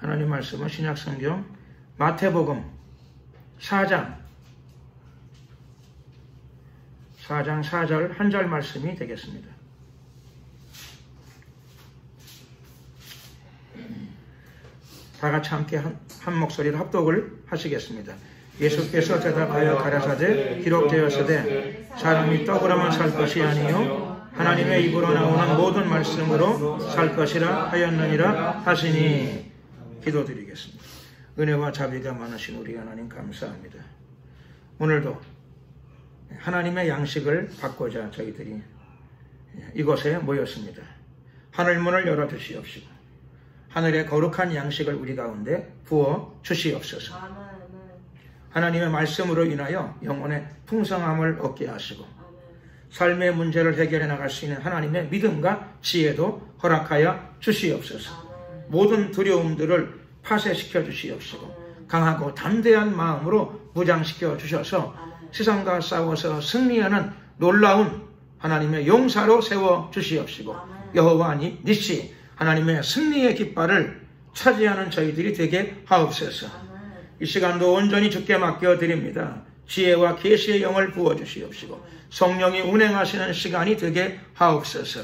하나님 말씀은 신약성경 마태복음 4장 4절 한 절 말씀이 되겠습니다. 다 같이 함께 한 목소리로 합독을 하시겠습니다. 예수께서 대답하여 가라사대 기록되었으되 사람이 떡으로만 살 것이 아니요 하나님의 입으로 나오는 모든 말씀으로 살 것이라 하였느니라 하시니. 기도드리겠습니다. 은혜와 자비가 많으신 우리 하나님 감사합니다. 오늘도 하나님의 양식을 받고자 저희들이 이곳에 모였습니다. 하늘문을 열어주시옵시고 하늘의 거룩한 양식을 우리 가운데 부어 주시옵소서. 하나님의 말씀으로 인하여 영혼의 풍성함을 얻게 하시고 삶의 문제를 해결해 나갈 수 있는 하나님의 믿음과 지혜도 허락하여 주시옵소서. 모든 두려움들을 파쇄시켜 주시옵시고 강하고 담대한 마음으로 무장시켜 주셔서 세상과 싸워서 승리하는 놀라운 하나님의 용사로 세워 주시옵시고 여호와 니시 하나님의 승리의 깃발을 차지하는 저희들이 되게 하옵소서. 이 시간도 온전히 주께 맡겨드립니다. 지혜와 계시의 영을 부어주시옵시고 성령이 운행하시는 시간이 되게 하옵소서.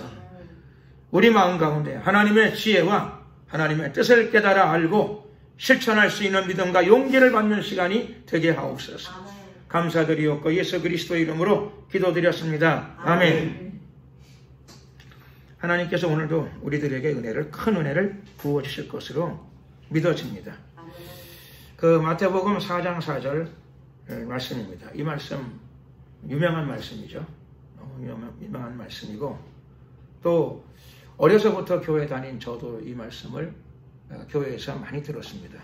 우리 마음 가운데 하나님의 지혜와 하나님의 뜻을 깨달아 알고 실천할 수 있는 믿음과 용기를 받는 시간이 되게 하옵소서. 감사드리옵고 예수 그리스도 이름으로 기도드렸습니다. 아멘. 하나님께서 오늘도 우리들에게 큰 은혜를 부어주실 것으로 믿어집니다. 그 마태복음 4장 4절 말씀입니다. 이 말씀 유명한 말씀이죠. 너무 유명한 말씀이고 또 어려서부터 교회 다닌 저도 이 말씀을 교회에서 많이 들었습니다.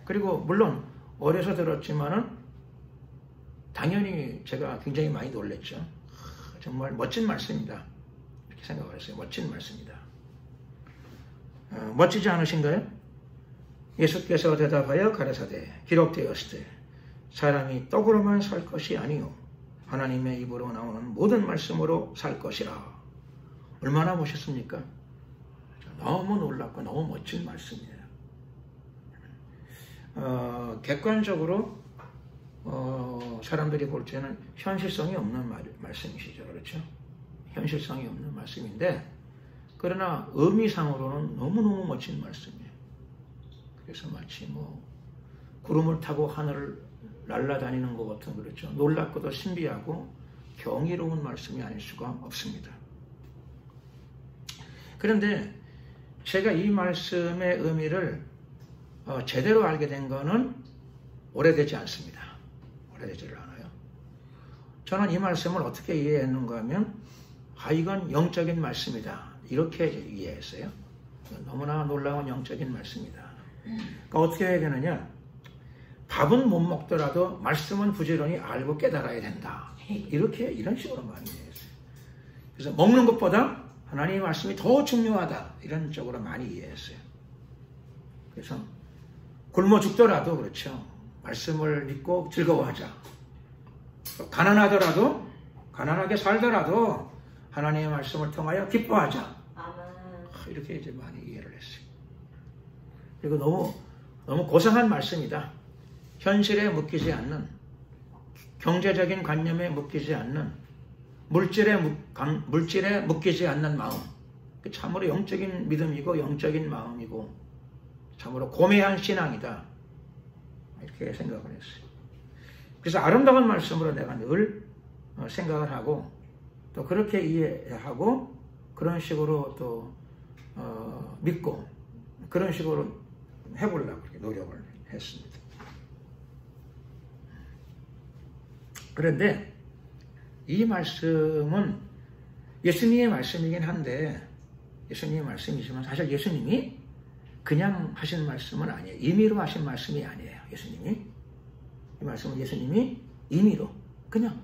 그리고 물론 어려서 들었지만은 당연히 제가 굉장히 많이 놀랬죠. 정말 멋진 말씀이다 이렇게 생각을 했어요. 멋진 말씀이다. 멋지지 않으신가요? 예수께서 대답하여 가라사대 기록되었을 때 사람이 떡으로만 살 것이 아니요 하나님의 입으로 나오는 모든 말씀으로 살 것이라. 얼마나 멋있습니까? 너무 놀랍고 너무 멋진 말씀이에요. 객관적으로 사람들이 볼 때는 현실성이 없는 말씀이시죠. 그렇죠? 현실성이 없는 말씀인데 그러나 의미상으로는 너무너무 멋진 말씀이에요. 그래서 마치 구름을 타고 하늘을 날아다니는 것 같은 그렇죠. 놀랍고도 신비하고 경이로운 말씀이 아닐 수가 없습니다. 그런데 제가 이 말씀의 의미를 제대로 알게 된 거는 오래되지 않습니다. 오래되지를 않아요. 저는 이 말씀을 어떻게 이해했는가 하면 이건 영적인 말씀이다 이렇게 이해했어요. 너무나 놀라운 영적인 말씀이다. 그러니까 어떻게 해야 되느냐, 밥은 못 먹더라도 말씀은 부지런히 알고 깨달아야 된다 이런 식으로 많이 이해했어요. 그래서 먹는 것보다 하나님의 말씀이 더 중요하다 이런 쪽으로 많이 이해했어요. 그래서 굶어 죽더라도 그렇죠. 말씀을 믿고 즐거워하자. 가난하더라도 가난하게 살더라도 하나님의 말씀을 통하여 기뻐하자. 이렇게 이제 많이 이해를 했어요. 그리고 너무 고상한 말씀이다. 현실에 묶이지 않는, 경제적인 관념에 묶이지 않는, 물질에 묶이지 않는 마음. 참으로 영적인 믿음이고 영적인 마음이고 참으로 고매한 신앙이다. 이렇게 생각을 했어요. 그래서 아름다운 말씀으로 내가 늘 생각을 하고 또 그렇게 이해하고 그런 식으로 또 믿고 그런 식으로 해보려고 노력을 했습니다. 그런데 이 말씀은 예수님의 말씀이긴 한데 예수님의 말씀이지만 사실 예수님이 그냥 하신 말씀은 아니에요. 임의로 하신 말씀이 아니에요. 예수님이 이 말씀은 예수님이 임의로 그냥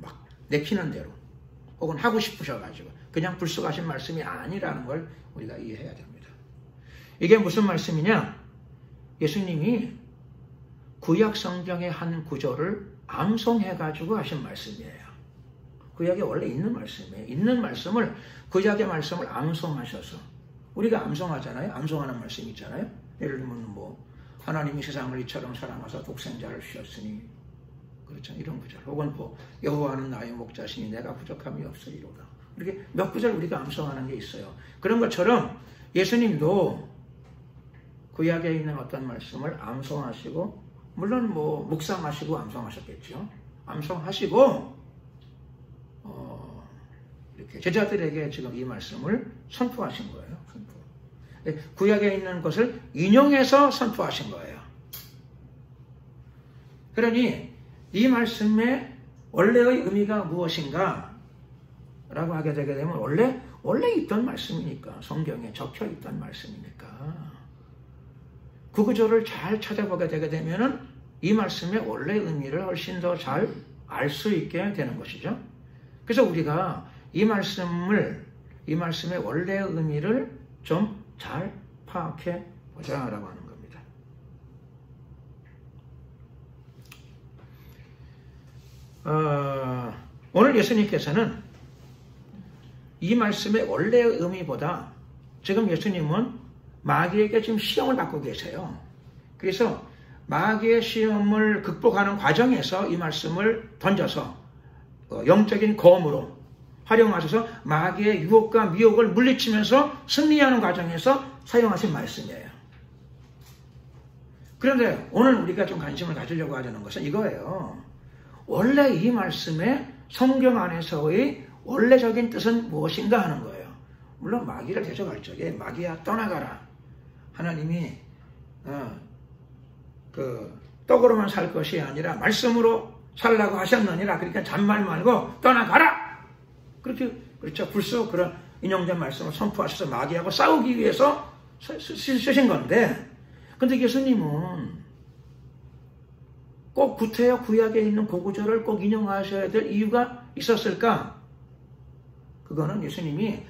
막 내키는 대로 혹은 하고 싶으셔가지고 그냥 불쑥하신 말씀이 아니라는 걸 우리가 이해해야 됩니다. 이게 무슨 말씀이냐? 예수님이 구약 성경의 한 구절을 암송해가지고 하신 말씀이에요. 구약에 원래 있는 말씀이에요. 있는 말씀을 구약의 말씀을 암송하셔서 우리가 암송하잖아요. 암송하는 말씀이 있잖아요. 예를 들면 뭐 하나님이 세상을 이처럼 사랑하사 독생자를 주셨으니, 그렇죠, 이런 구절. 혹은 뭐 여호와는 나의 목자시니 내가 부족함이 없으리로다. 이렇게 몇 구절 우리가 암송하는 게 있어요. 그런 것처럼 예수님도 구약에 있는 어떤 말씀을 암송하시고, 물론 뭐 묵상하시고 암송하셨겠죠. 암송하시고 이렇게 제자들에게 지금 이 말씀을 선포하신 거예요. 선포. 구약에 있는 것을 인용해서 선포하신 거예요. 그러니 이 말씀의 원래의 의미가 무엇인가 라고 하게 되게 되면 원래 있던 말씀이니까, 성경에 적혀 있던 말씀이니까 그 구절을 잘 찾아보게 되게 되면은 이 말씀의 원래 의미를 훨씬 더 잘 알 수 있게 되는 것이죠. 그래서 우리가 이 말씀의 원래 의미를 좀 잘 파악해 보자라고 하는 겁니다. 오늘 예수님께서는 이 말씀의 원래의 의미보다 지금 예수님은 마귀에게 지금 시험을 받고 계세요. 그래서 마귀의 시험을 극복하는 과정에서 이 말씀을 던져서 영적인 검으로 활용하셔서 마귀의 유혹과 미혹을 물리치면서 승리하는 과정에서 사용하신 말씀이에요. 그런데 오늘 우리가 좀 관심을 가지려고 하려는 것은 이거예요. 원래 이 말씀의 성경 안에서의 원래적인 뜻은 무엇인가 하는 거예요. 물론 마귀를 대적할 적에 마귀야 떠나가라. 하나님이 떡으로만 살 것이 아니라 말씀으로 살라고 하셨느니라. 그러니까 잔말 말고 떠나가라. 그렇게, 그렇죠. 불쑥 그런 인용된 말씀을 선포하셔서 마귀하고 싸우기 위해서 쓰신 건데, 근데 예수님은 꼭 구태여 구약에 있는 그 구절을 꼭 인용하셔야 될 이유가 있었을까? 그거는 예수님이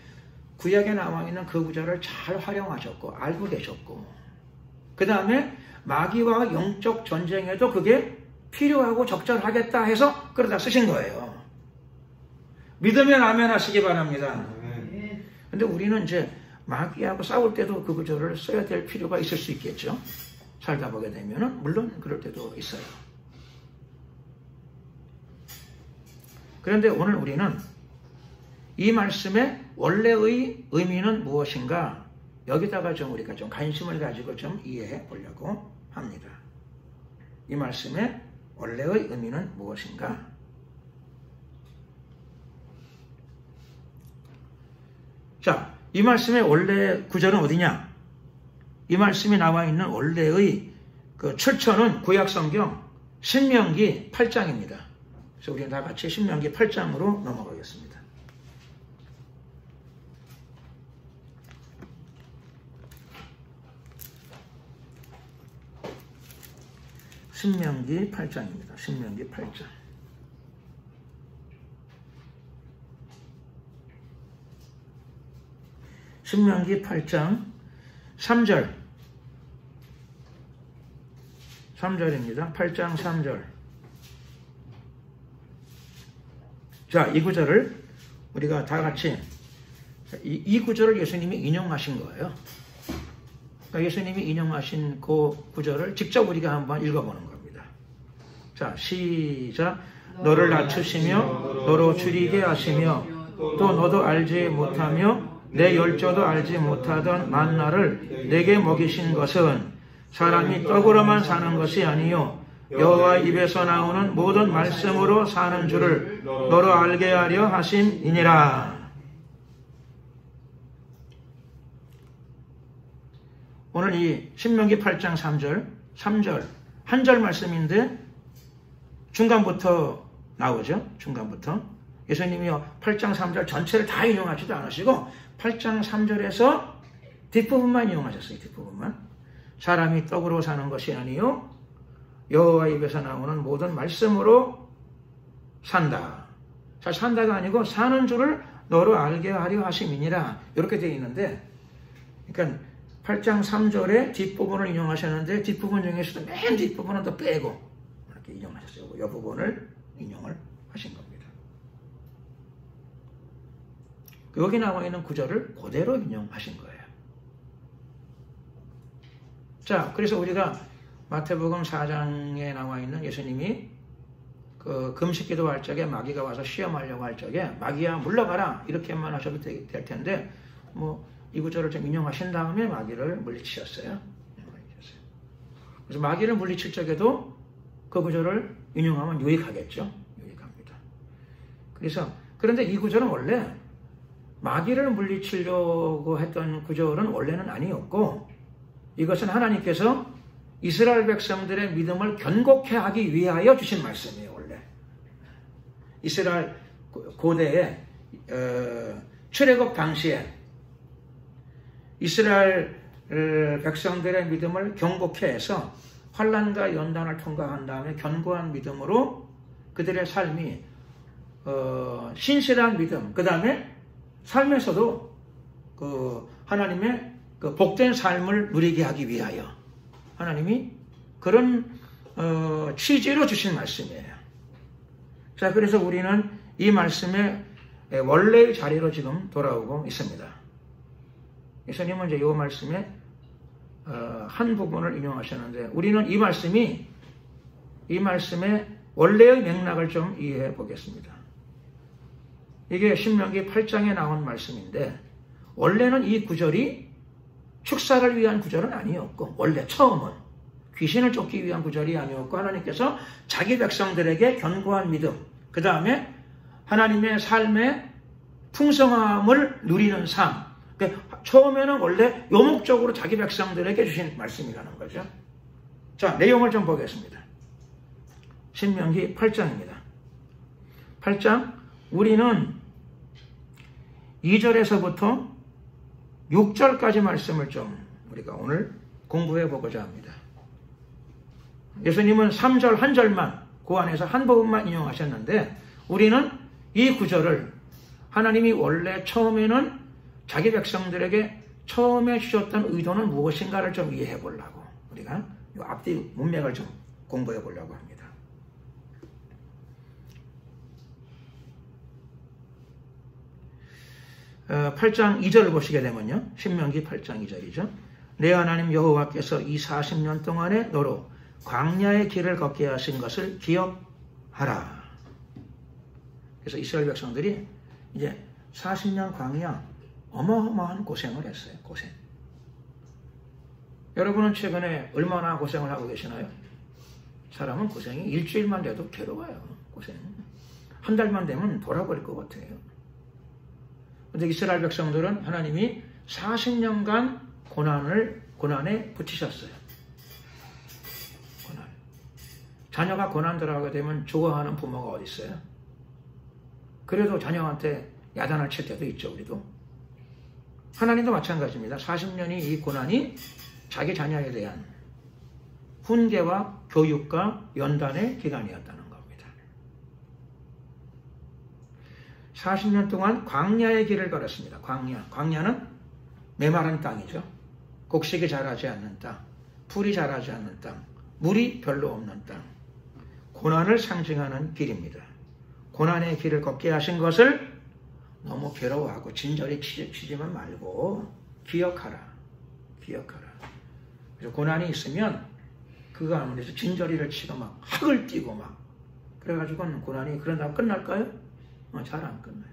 구약에 나와 있는 그 구절을 잘 활용하셨고 알고 계셨고, 그 다음에 마귀와 영적 전쟁에도 그게 필요하고 적절하겠다 해서 그러다 쓰신 거예요. 믿으면 아멘 하시기 바랍니다. 근데 우리는 이제 마귀하고 싸울 때도 그 구절을 써야 될 필요가 있을 수 있겠죠. 살다 보게 되면은 물론 그럴 때도 있어요. 그런데 오늘 우리는 이 말씀의 원래의 의미는 무엇인가, 여기다가 좀 우리가 좀 관심을 가지고 좀 이해해 보려고 합니다. 이 말씀의 원래의 의미는 무엇인가? 자, 이 말씀의 원래 구절은 어디냐? 이 말씀이 나와 있는 원래의 그 출처는 구약성경 신명기 8장입니다. 그래서 우리는 다 같이 신명기 8장으로 넘어가겠습니다. 신명기 8장입니다. 신명기 8장. 신명기 8장 3절입니다. 8장 3절. 자, 이 구절을 우리가 다 같이, 이 구절을 예수님이 인용하신 거예요. 그러니까 예수님이 인용하신 그 구절을 직접 우리가 한번 읽어보는 겁니다. 자, 시작. 너를 낮추시며 너로 줄이게 하시며 또 너도 알지 못하며 내 열조도 알지 못하던 만나를 내게 먹이신 것은 사람이 떡으로만 사는 것이 아니요 여호와 입에서 나오는 모든 말씀으로 사는 줄을 너로 알게 하려 하심이니라. 오늘 이 신명기 8장 3절 한 절 말씀인데 중간부터 나오죠. 중간부터 예수님이 8장 3절 전체를 다 인용하지도 않으시고 8장 3절에서 뒷부분만 인용하셨어요. 뒷부분만. 사람이 떡으로 사는 것이 아니요 여호와 입에서 나오는 모든 말씀으로 산다. 자, 산다가 아니고 사는 줄을 너로 알게 하려 하심이니라. 이렇게 되어 있는데, 그러니까 8장 3절에 뒷부분을 인용하셨는데 뒷부분 중에서도 맨 뒷부분은 더 빼고 이렇게 인용하셨어요. 이 부분을 인용을 하신 겁니다. 여기 나와 있는 구절을 그대로 인용하신 거예요. 자, 그래서 우리가 마태복음 4장에 나와 있는 예수님이 그 금식 기도할 적에 마귀가 와서 시험하려고 할 적에 마귀야 물러가라 이렇게만 하셔도 될 텐데 뭐 이 구절을 좀 인용하신 다음에 마귀를 물리치셨어요. 그래서 마귀를 물리칠 적에도 그 구절을 인용하면 유익하겠죠. 유익합니다. 그래서 그런데 이 구절은 원래 마귀를 물리치려고 했던 구절은 원래는 아니었고 이것은 하나님께서 이스라엘 백성들의 믿음을 견고케 하기 위하여 주신 말씀이에요. 원래 이스라엘 고대의 출애굽 당시에 이스라엘 백성들의 믿음을 견고케 해서 환난과 연단을 통과한 다음에 견고한 믿음으로 그들의 삶이 신실한 믿음, 그 다음에 삶에서도 그 하나님의 그 복된 삶을 누리게 하기 위하여 하나님이 그런 취지로 주신 말씀이에요. 자, 그래서 우리는 이 말씀의 원래의 자리로 지금 돌아오고 있습니다. 예수님은 이제 이 말씀에 한 부분을 인용하셨는데 우리는 이 말씀의 원래의 맥락을 좀 이해해 보겠습니다. 이게 신명기 8장에 나온 말씀인데 원래는 이 구절이 축사를 위한 구절은 아니었고 원래 처음은 귀신을 쫓기 위한 구절이 아니었고 하나님께서 자기 백성들에게 견고한 믿음 그 다음에 하나님의 삶의 풍성함을 누리는 삶 그러니까 처음에는 원래 요목적으로 자기 백성들에게 주신 말씀이라는 거죠. 자, 내용을 좀 보겠습니다. 신명기 8장입니다. 8장 우리는 2절에서부터 6절까지 말씀을 좀 우리가 오늘 공부해 보고자 합니다. 예수님은 3절 한 절만 그 안에서 한 부분만 인용하셨는데 우리는 이 구절을 하나님이 원래 처음에는 자기 백성들에게 처음에 주셨던 의도는 무엇인가를 좀 이해해 보려고 우리가 이 앞뒤 문맥을 좀 공부해 보려고 합니다. 8장 2절을 보시게 되면요. 신명기 8장 2절이죠. 내 하나님 여호와께서 이 40년 동안에 너로 광야의 길을 걷게 하신 것을 기억하라. 그래서 이스라엘 백성들이 이제 40년 광야 어마어마한 고생을 했어요. 고생. 여러분은 최근에 얼마나 고생을 하고 계시나요? 사람은 고생이 일주일만 돼도 괴로워요. 고생. 한 달만 되면 돌아버릴 것 같아요. 그런데 이스라엘 백성들은 하나님이 40년간 고난에 붙이셨어요. 고난. 자녀가 고난 들어가게 되면 좋아하는 부모가 어디 있어요? 그래도 자녀한테 야단을 칠 때도 있죠. 우리도. 하나님도 마찬가지입니다. 40년이 이 고난이 자기 자녀에 대한 훈계와 교육과 연단의 기간이었다는 겁니다. 40년 동안 광야의 길을 걸었습니다. 광야는 메마른 땅이죠. 곡식이 자라지 않는 땅, 풀이 자라지 않는 땅, 물이 별로 없는 땅. 고난을 상징하는 길입니다. 고난의 길을 걷게 하신 것을 너무 괴로워하고 진절이 치지만 말고 기억하라. 그래서 고난이 있으면 그 가운데서 진저리를 치고 막 학을 띄고 막 그래가지고는 고난이 그런다고 끝날까요? 잘 안 끝나요.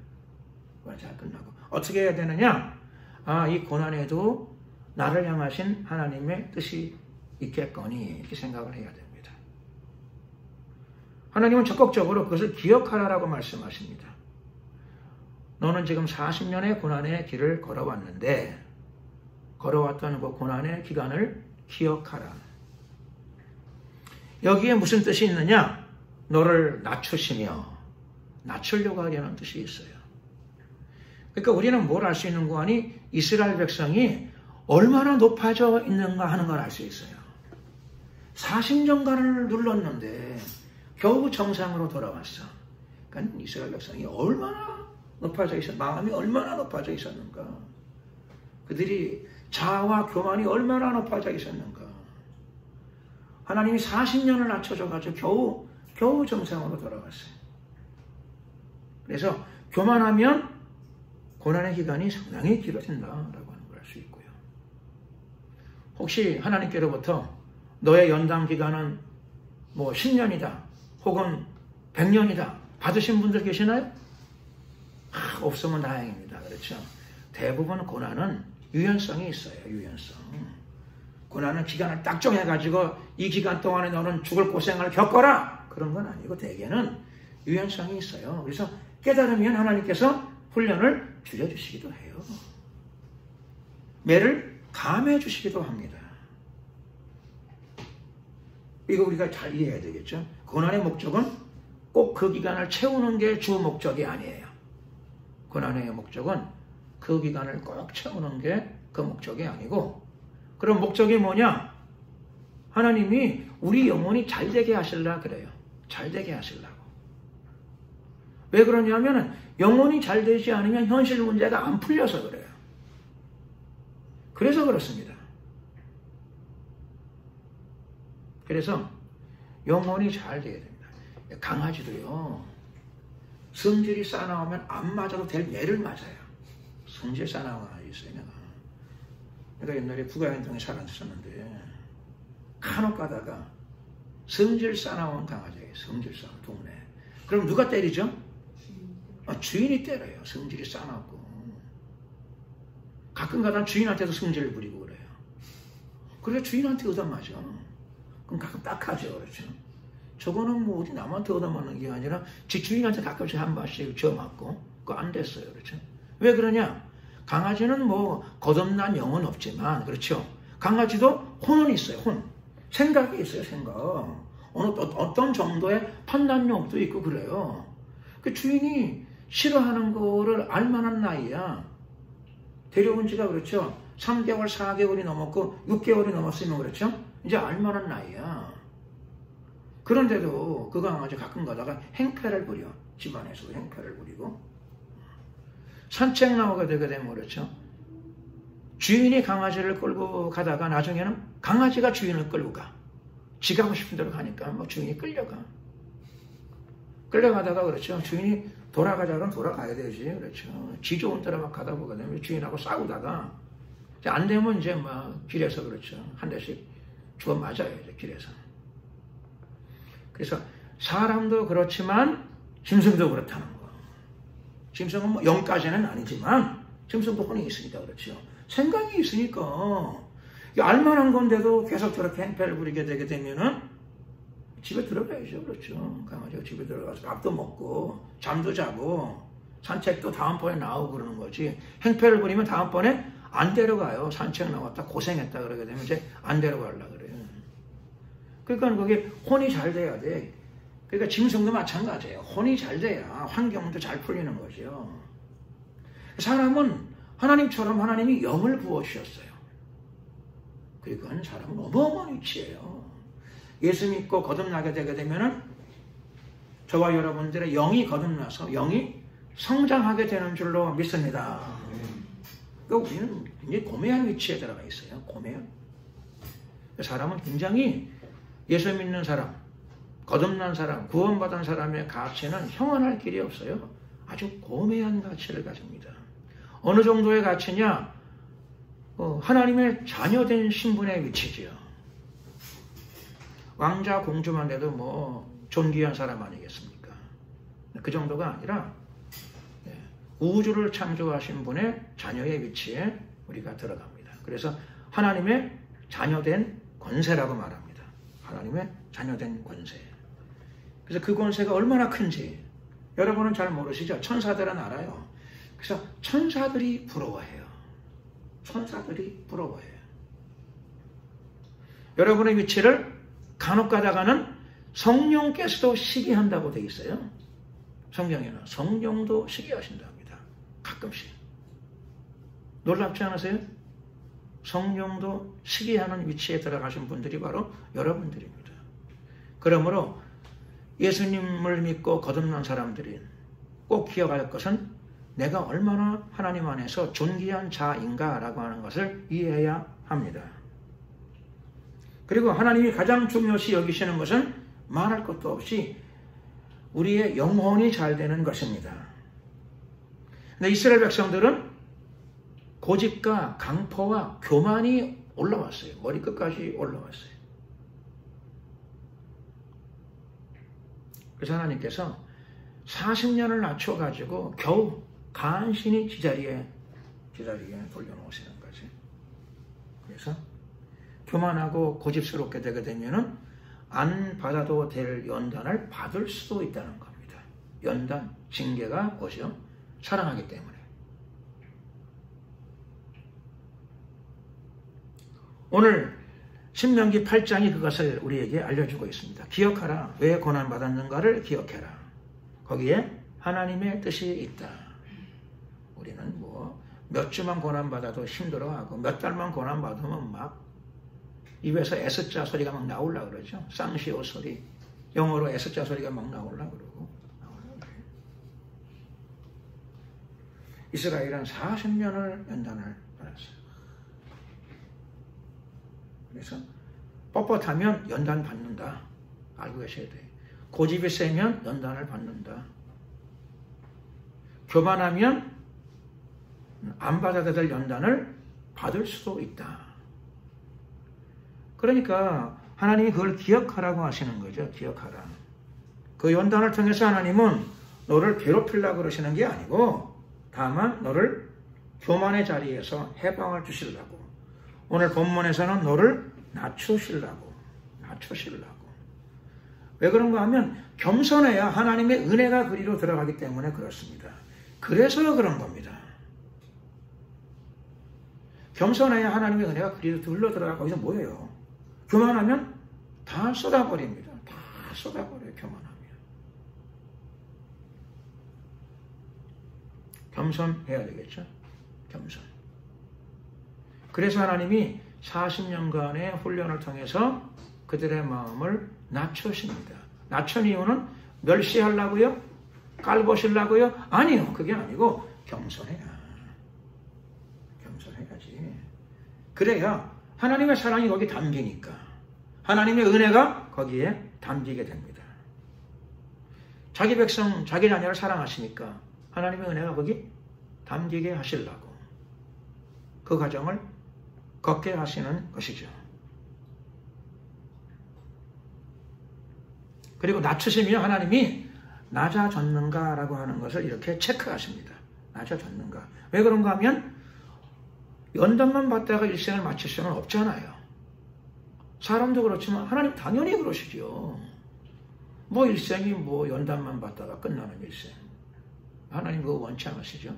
잘 끝나고 어떻게 해야 되느냐? 이 고난에도 나를 향하신 하나님의 뜻이 있겠거니 이렇게 생각을 해야 됩니다. 하나님은 적극적으로 그것을 기억하라라고 말씀하십니다. 너는 지금 40년의 고난의 길을 걸어왔는데 걸어왔던 그 고난의 기간을 기억하라. 여기에 무슨 뜻이 있느냐? 너를 낮추시며 낮추려고 하려는 뜻이 있어요. 그러니까 우리는 뭘 알 수 있는 거 아니? 이스라엘 백성이 얼마나 높아져 있는가 하는 걸 알 수 있어요. 40년간을 눌렀는데 겨우 정상으로 돌아왔어. 그러니까 이스라엘 백성이 얼마나 높아져 있었, 마음이 얼마나 높아져 있었는가. 그들이 자아와 교만이 얼마나 높아져 있었는가. 하나님이 40년을 낮춰줘가지고 겨우 정상으로 돌아왔어요. 그래서 교만하면 고난의 기간이 상당히 길어진다라고 하는 걸 알 수 있고요. 혹시 하나님께로부터 너의 연당 기간은 뭐 10년이다 혹은 100년이다 받으신 분들 계시나요? 없으면 다행입니다. 그렇죠? 대부분 고난은 유연성이 있어요. 유연성. 고난은 기간을 딱 정해가지고 이 기간 동안에 너는 죽을 고생을 겪어라 그런 건 아니고 대개는 유연성이 있어요. 그래서 깨달으면 하나님께서 훈련을 줄여주시기도 해요. 매를 감해 주시기도 합니다. 이거 우리가 잘 이해해야 되겠죠. 고난의 목적은 꼭 그 기간을 채우는 게 주 목적이 아니에요. 고난의 목적은 그 기간을 꼭 채우는 게 그 목적이 아니고, 그럼 목적이 뭐냐? 하나님이 우리 영혼이 잘되게 하시려고 그래요. 잘되게 하시려고. 왜 그러냐면 영혼이 잘되지 않으면 현실 문제가 안 풀려서 그래요. 그래서 그렇습니다. 그래서 영혼이 잘 돼야 됩니다. 강아지도요, 성질이 싸나오면 안 맞아도 될 매를 맞아요. 성질 싸나운 강아지 있어요. 내가 옛날에 부가현동에 살았었는데 간혹 가다가 성질 싸나운 강아지예요. 성질 싸나운 동네. 그럼 누가 때리죠? 주인이 때려요. 성질이 싸나고. 가끔 가다 주인한테도 성질을 부리고 그래요. 그래 주인한테 얻어맞아. 그럼 가끔 딱하죠. 그렇죠? 저거는 뭐 어디 남한테 얻어맞는 게 아니라 지 주인한테 가끔씩 한 번씩 져맞고 그거 안 됐어요. 그렇죠? 왜 그러냐? 강아지는 뭐 거듭난 영은 없지만, 그렇죠? 강아지도 혼은 있어요. 혼. 생각이 있어요. 생각. 어떤 정도의 판단력도 있고 그래요. 그 주인이 싫어하는 거를 알만한 나이야. 데려온 지가 그렇죠. 3개월, 4개월이 넘었고 6개월이 넘었으면 그렇죠. 이제 알만한 나이야. 그런데도 그 강아지 가끔 가다가 행패를 부려. 집안에서도 행패를 부리고. 산책 나오게 되게 되면 그렇죠. 주인이 강아지를 끌고 가다가 나중에는 강아지가 주인을 끌고 가. 지 가고 싶은 대로 가니까 뭐 주인이 끌려가. 끌려가다가 그렇죠. 주인이 돌아가자 그러면 돌아가야 되지. 그렇죠. 지 좋은 대로 막 가다 보게 되면 주인하고 싸우다가 안 되면 이제 막 길에서 그렇죠. 한 대씩 주워 맞아요. 이제 길에서. 그래서 사람도 그렇지만 짐승도 그렇다는 거. 짐승은 뭐 0까지는 아니지만 짐승도 혼이 있으니까 그렇죠. 생각이 있으니까 알만한 건데도 계속 저렇게 행패를 부리게 되게 되면은 집에 들어가야죠. 그렇죠. 강아지가 집에 들어가서 밥도 먹고 잠도 자고 산책도 다음번에 나오고 그러는 거지. 행패를 부리면 다음번에 안 데려가요. 산책 나왔다 고생했다 그러게 되면 이제 안 데려가려고 그래요. 그러니까 그게 혼이 잘 돼야 돼. 그러니까 짐승도 마찬가지예요. 혼이 잘 돼야 환경도 잘 풀리는 거죠. 사람은 하나님처럼 하나님이 영을 부어주셨어요. 그러니까 사람은 어마어마한 위치예요. 예수 믿고 거듭나게 되게 되면은 저와 여러분들의 영이 거듭나서 영이 성장하게 되는 줄로 믿습니다. 그러니까 우리는 굉장히 고매한 위치에 들어가 있어요. 고매한. 사람은 굉장히 예수 믿는 사람, 거듭난 사람, 구원받은 사람의 가치는 형언할 길이 없어요. 아주 고매한 가치를 가집니다. 어느 정도의 가치냐? 하나님의 자녀된 신분의 위치지요. 왕자, 공주만 돼도 뭐 존귀한 사람 아니겠습니까? 그 정도가 아니라 우주를 창조하신 분의 자녀의 위치에 우리가 들어갑니다. 그래서 하나님의 자녀된 권세라고 말합니다. 하나님의 자녀된 권세. 그래서 그 권세가 얼마나 큰지 여러분은 잘 모르시죠? 천사들은 알아요. 그래서 천사들이 부러워해요. 천사들이 부러워해요. 여러분의 위치를 간혹 가다가는 성령께서도 시기한다고 되어 있어요. 성경에는 성령도 시기하신다 합니다. 가끔씩. 놀랍지 않으세요? 성령도 시기하는 위치에 들어가신 분들이 바로 여러분들입니다. 그러므로 예수님을 믿고 거듭난 사람들이 꼭 기억할 것은 내가 얼마나 하나님 안에서 존귀한 자인가 라고 하는 것을 이해해야 합니다. 그리고 하나님이 가장 중요시 여기시는 것은 말할 것도 없이 우리의 영혼이 잘 되는 것입니다. 근데 이스라엘 백성들은 고집과 강포와 교만이 올라왔어요. 머리 끝까지 올라왔어요. 그래서 하나님께서 40년을 낮춰가지고 겨우 간신히 지자리에 돌려놓으시는 거지. 그래서 교만하고 고집스럽게 되게 되면은 안 받아도 될 연단을 받을 수도 있다는 겁니다. 연단, 징계가 뭐죠? 사랑하기 때문에. 오늘 신명기 8장이 그것을 우리에게 알려주고 있습니다. 기억하라. 왜 고난받았는가를 기억해라. 거기에 하나님의 뜻이 있다. 우리는 뭐 몇 주만 고난받아도 힘들어하고 몇 달만 고난받으면 막 입에서 S자 소리가 막 나오려고 그러죠. 쌍시오 소리. 영어로 S자 소리가 막 나오려고 그러고. 이스라엘은 40년을 연단을 받았어요. 그래서 뻣뻣하면 연단 받는다. 알고 계셔야 돼요. 고집이 세면 연단을 받는다. 교만하면 안 받아야 될 연단을 받을 수도 있다. 그러니까 하나님이 그걸 기억하라고 하시는 거죠. 기억하라. 그 연단을 통해서 하나님은 너를 괴롭히려고 그러시는 게 아니고 다만 너를 교만의 자리에서 해방을 주시려고. 오늘 본문에서는 너를 낮추시려고. 왜 그런가 하면 겸손해야 하나님의 은혜가 그리로 들어가기 때문에 그렇습니다. 그래서 그런 겁니다. 겸손해야 하나님의 은혜가 그리로 흘러 들어가고 거기서 뭐예요? 교만하면 다 쏟아버립니다. 다 쏟아버려요. 교만하면. 겸손해야 되겠죠? 겸손. 그래서 하나님이 40년간의 훈련을 통해서 그들의 마음을 낮추십니다. 낮춘 이유는 멸시하려고요? 깔보시려고요? 아니요. 그게 아니고 겸손해야. 겸손해야지. 그래야 하나님의 사랑이 거기 담기니까. 하나님의 은혜가 거기에 담기게 됩니다. 자기 백성, 자기 자녀를 사랑하시니까 하나님의 은혜가 거기 담기게 하시려고 그 과정을 걷게 하시는 것이죠. 그리고 낮추시면 하나님이 낮아졌는가라고 하는 것을 이렇게 체크하십니다. 낮아졌는가. 왜 그런가 하면 연단만 받다가 일생을 마칠 수는 없잖아요. 사람도 그렇지만 하나님 당연히 그러시죠. 뭐 일생이 뭐 연단만 받다가 끝나는 일생. 하나님 그거 원치 않으시죠.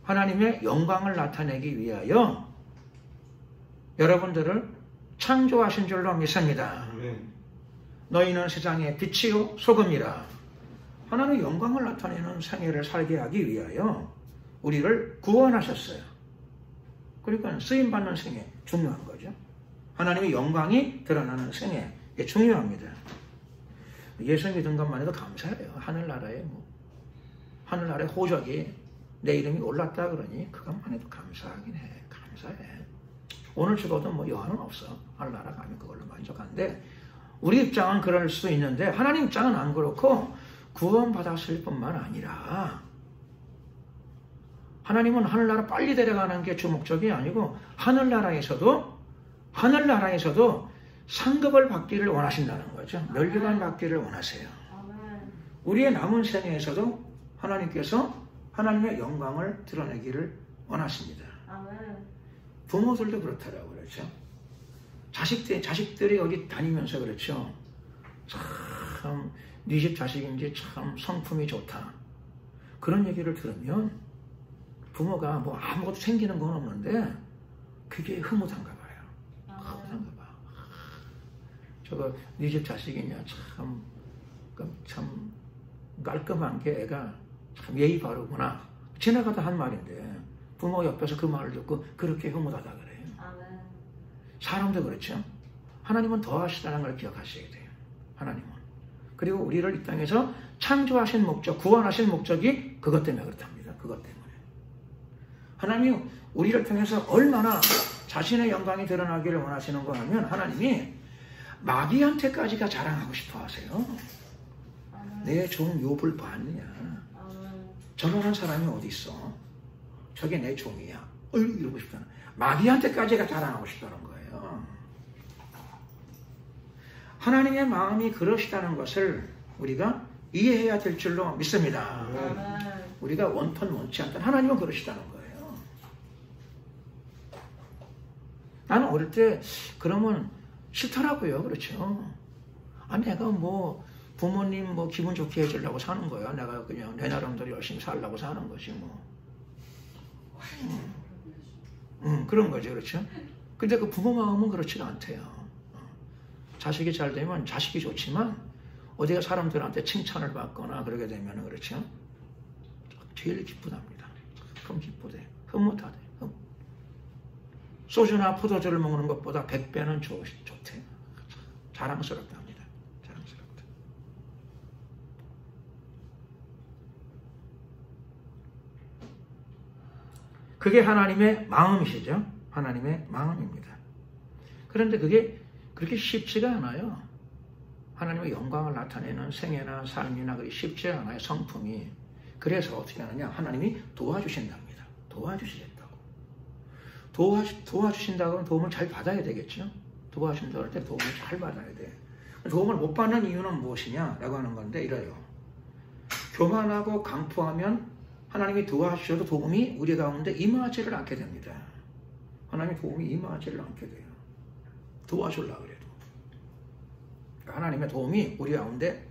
하나님의 영광을 나타내기 위하여 여러분들을 창조하신 줄로 믿습니다. 너희는 세상의 빛이요 소금이라. 하나님의 영광을 나타내는 생애를 살게 하기 위하여 우리를 구원하셨어요. 그러니까 쓰임받는 생애 중요한 거죠. 하나님의 영광이 드러나는 생애 중요합니다. 예수 믿은 것만 해도 감사해요. 하늘나라에 호적이 내 이름이 올랐다 그러니 그것만 해도 감사하긴 해. 감사해. 오늘 죽어도 뭐 여한은 없어. 하늘나라 가면 그걸로 만족한데 우리 입장은 그럴 수도 있는데 하나님 입장은 안 그렇고 구원받았을 뿐만 아니라 하나님은 하늘나라 빨리 데려가는 게 주 목적이 아니고 하늘나라에서도 상급을 받기를 원하신다는 거죠. 멸류관 받기를 원하세요. 우리의 남은 생애에서도 하나님께서 하나님의 영광을 드러내기를 원하십니다. 부모들도 그렇더라고요. 그렇죠? 자식들이 여기 다니면서 그렇죠. 참, 네 집 자식인지 참 성품이 좋다. 그런 얘기를 들으면 부모가 뭐 아무것도 생기는 건 없는데 그게 흐뭇한가 봐요. 흐뭇한가 봐. 저거 네 집 자식이냐 참 깔끔한 게 애가 참 예의 바르구나. 지나가다 한 말인데 부모 옆에서 그 말을 듣고 그렇게 흐뭇하다 그래요. 사람도 그렇죠. 하나님은 더 하시다는 걸 기억하셔야 돼요. 하나님은. 그리고 우리를 이 땅에서 창조하신 목적, 구원하신 목적이 그것 때문에 그렇답니다. 그것 때문에. 하나님이 우리를 통해서 얼마나 자신의 영광이 드러나기를 원하시는 거 하면 하나님이 마귀한테까지가 자랑하고 싶어 하세요. 내 종 욥을 봤느냐. 저러는 사람이 어디 있어. 저게 내 종이야. 이러고 싶다는, 마귀한테까지가 자랑하고 싶다는 거예요. 하나님의 마음이 그러시다는 것을 우리가 이해해야 될 줄로 믿습니다. 우리가 원턴 원치 않던 하나님은 그러시다는 거예요. 나는 어릴 때 그러면 싫더라고요. 그렇죠? 내가 뭐 부모님 뭐 기분 좋게 해주려고 사는 거야. 내가 그냥 내 나름대로 열심히 살려고 사는 거지 뭐. 그런 거죠. 그렇죠? 근데 그 부모 마음은 그렇지가 않대요. 자식이 잘 되면 자식이 좋지만 어디가 사람들한테 칭찬을 받거나 그러게 되면 그렇죠? 제일 기쁘답니다. 참 기쁘대. 흐뭇하대. 소주나 포도주를 먹는 것보다 100배는 좋대. 자랑스럽답니다. 자랑스럽다. 그게 하나님의 마음이시죠. 하나님의 마음입니다. 그런데 그게 그렇게 쉽지가 않아요. 하나님의 영광을 나타내는 생애나 삶이나 그게 쉽지 않아요. 성품이. 그래서 어떻게 하느냐. 하나님이 도와주신답니다. 도와주시겠다고. 도와주신다고 하면 도움을 잘 받아야 되겠죠. 도와주신다고 할 때 도움을 잘 받아야 돼. 도움을 못 받는 이유는 무엇이냐라고 하는 건데 이래요. 교만하고 강포하면 하나님이 도와주셔도 도움이 우리 가운데 임하지를 않게 됩니다. 하나님이 도움이 임하지를 않게 돼요. 도와주려고 그래도. 하나님의 도움이 우리 가운데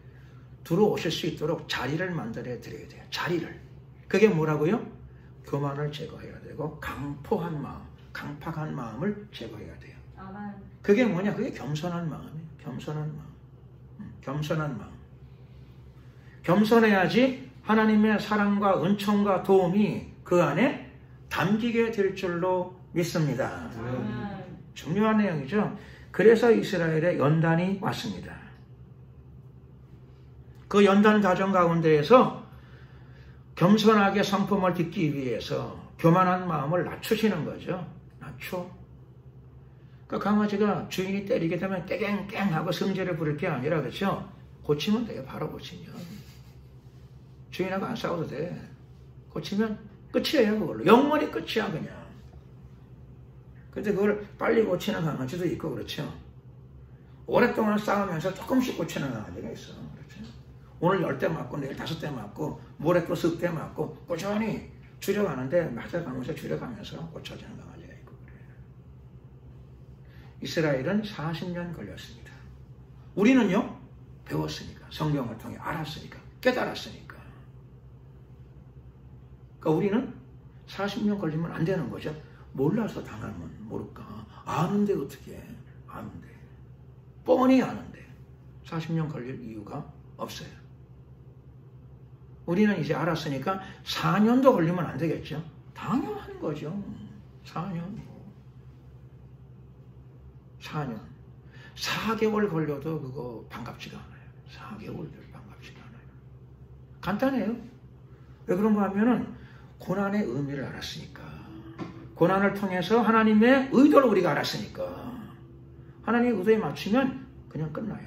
들어오실 수 있도록 자리를 만들어 드려야 돼요. 자리를. 그게 뭐라고요? 교만을 제거해야 되고 강포한 마음, 강팍한 마음을 제거해야 돼요. 그게 뭐냐? 그게 겸손한 마음이에요. 겸손한 마음. 겸손한 마음. 겸손해야지 하나님의 사랑과 은총과 도움이 그 안에 담기게 될 줄로 믿습니다. 중요한 내용이죠. 그래서 이스라엘의 연단이 왔습니다. 그 연단 과정 가운데에서 겸손하게 성품을 딛기 위해서 교만한 마음을 낮추시는 거죠. 낮춰. 그러니까 강아지가 주인이 때리게 되면 깨갱깽 하고 성질을 부릴 게 아니라 그렇죠. 고치면 돼요. 바로 고치면. 주인하고 안 싸워도 돼. 고치면 끝이에요. 그걸로. 영원히 끝이야 그냥. 근데 그걸 빨리 고치는 강아지도 있고 그렇죠. 오랫동안 싸우면서 조금씩 고치는 강아지가 있어. 그렇죠. 오늘 10대 맞고 내일 5대 맞고 모레 또 10대 맞고 꾸준히 줄여가는데 맞아가면서 줄여가면서 고쳐지는 강아지가 있고 그래요. 이스라엘은 40년 걸렸습니다. 우리는요. 배웠으니까. 성경을 통해 알았으니까. 깨달았으니까. 그러니까 우리는 40년 걸리면 안 되는 거죠. 몰라서 당하면 모를까. 아는데 어떻게 해. 아는데. 뻔히 아는데. 40년 걸릴 이유가 없어요. 우리는 이제 알았으니까 4년도 걸리면 안 되겠죠. 당연한 거죠. 4년. 4년. 4개월 걸려도 그거 반갑지가 않아요. 4개월도 반갑지가 않아요. 간단해요. 왜 그런가 하면은 고난의 의미를 알았으니까. 고난을 통해서 하나님의 의도를 우리가 알았으니까. 하나님의 의도에 맞추면 그냥 끝나요.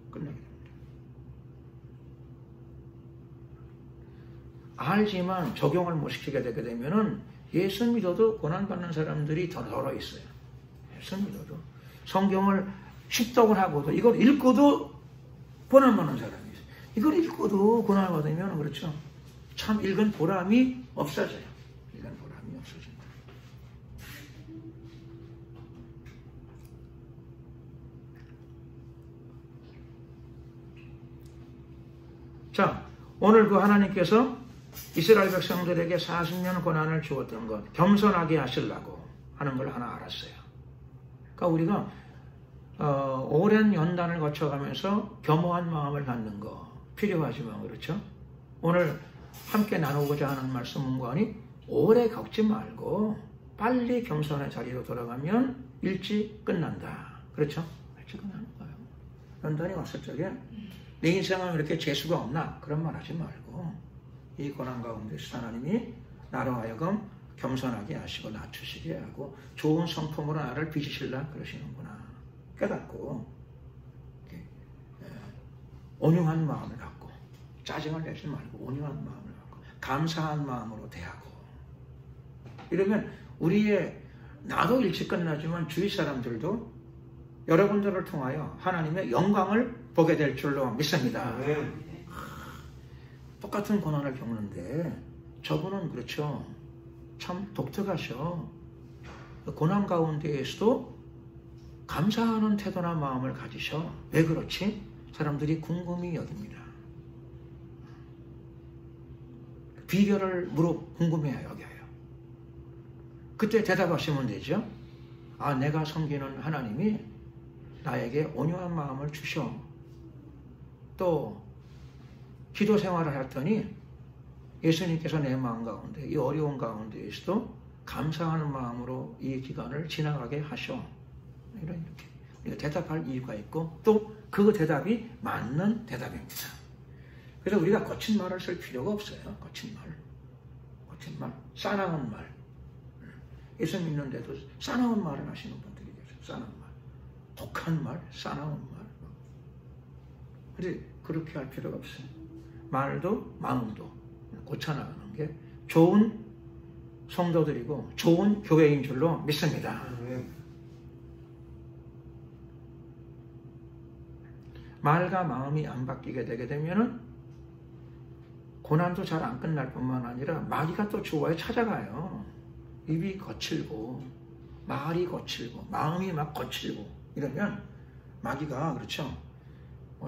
끝나게 됩니다. 알지만 적용을 못 시키게 되게 되면은 예수 믿어도 고난받는 사람들이 더 있어요. 예수 믿어도. 성경을 식독을 하고도 이걸 읽고도 고난받는 사람이 있어요. 이걸 읽고도 고난을 받으면 그렇죠. 참 읽은 보람이 없어져요. 읽은 보람이 없어진다. 자, 오늘 그 하나님께서 이스라엘 백성들에게 40년 고난을 주었던 것, 겸손하게 하시려고 하는 걸 하나 알았어요. 그러니까 우리가 오랜 연단을 거쳐가면서 겸허한 마음을 갖는 거 필요하지만 그렇죠. 오늘 함께 나누고자 하는 말씀 문관이 오래 겪지 말고 빨리 겸손의 자리로 돌아가면 일찍 끝난다. 그렇죠? 일찍 끝나는 거예요. 연단이 왔을 적에 내 인생은 이렇게 재수가 없나? 그런 말 하지 말고 이 고난 가운데 하나님이 나로 하여금 겸손하게 하시고 낮추시게 하고 좋은 성품으로 나를 빚으실라 그러시는구나. 깨닫고 온유한 마음을 갖고 짜증을 내지 말고 온유한 마음을 갖고 감사한 마음으로 대하고 이러면 우리의 나도 일찍 끝나지만 주위 사람들도 여러분들을 통하여 하나님의 영광을 보게 될 줄로 믿습니다. 똑같은 고난을 겪는데 저분은 그렇죠. 참 독특하셔. 고난 가운데에서도 감사하는 태도나 마음을 가지셔. 왜 그렇지? 사람들이 궁금히 여깁니다. 비결을 궁금해요, 여겨요. 그때 대답하시면 되죠. 아, 내가 섬기는 하나님이 나에게 온유한 마음을 주셔. 또 기도 생활을 했더니 예수님께서 내 마음 가운데 이 어려운 가운데에서도 감사하는 마음으로 이 기간을 지나가게 하셔. 이렇게 우리가 대답할 이유가 있고 또 그 대답이 맞는 대답입니다. 그래서 우리가 거친 말을 쓸 필요가 없어요. 거친 말, 싸나운 말. 예수 믿는데도 싸나운 말을 하시는 분들이 계세요. 싸나운 말, 독한 말, 싸나운 말. 근데 그렇게 할 필요가 없어요. 말도 마음도 고쳐나가는 게 좋은 성도들이고 좋은 교회인 줄로 믿습니다. 말과 마음이 안 바뀌게 되게 되면은 고난도 잘 안 끝날 뿐만 아니라 마귀가 또 좋아요 찾아가요. 입이 거칠고 말이 거칠고 마음이 막 거칠고 이러면 마귀가 그렇죠.